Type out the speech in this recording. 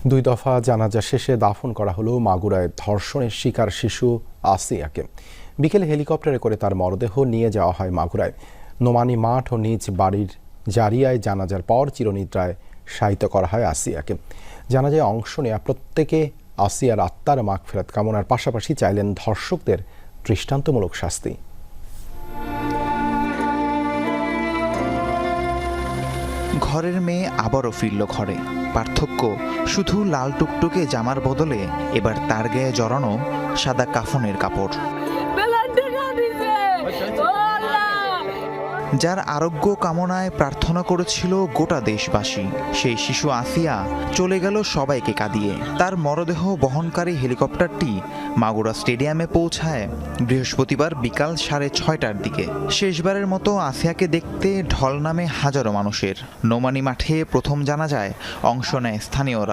দুই দফা জানাজা শেষে দাফন করা হলো মাগুরায় ধর্ষণের শিকার শিশু আসিয়াকে। বিকেলে হেলিকপ্টারে করে তার মরদেহ নিয়ে যাওয়া হয় মাগুরায়। নোমানী মাঠ ও নিজ বাড়ির জারিয়ায় জানাজার পর চিরনিদ্রায় শায়িত করা হয় আসিয়াকে। জানাজায় অংশ নেওয়া প্রত্যেকে আসিয়ার আত্মার মাগফিরাত কামনার পাশাপাশি চাইলেন ধর্ষকদের দৃষ্টান্তমূলক শাস্তি। ঘরের মেয়ে আবারও ফিরল ঘরে। পার্থক্য শুধু লাল টুকটুকে জামার বদলে এবার তার গায়ে জড়ানো সাদা কাফনের কাপড়। যার আরোগ্য কামনায় প্রার্থনা করেছিল গোটা দেশবাসী, সেই শিশু আসিয়া চলে গেল সবাইকে কাঁদিয়ে। তার মরদেহ বহনকারী হেলিকপ্টারটি মাগুরা স্টেডিয়ামে পৌঁছায় বৃহস্পতিবার বিকাল 6:30টার দিকে। শেষবারের মতো আসিয়াকে দেখতে ঢল নামে হাজারো মানুষের। নোমানী মাঠে প্রথম জানাজায় অংশ নেয় স্থানীয়রা।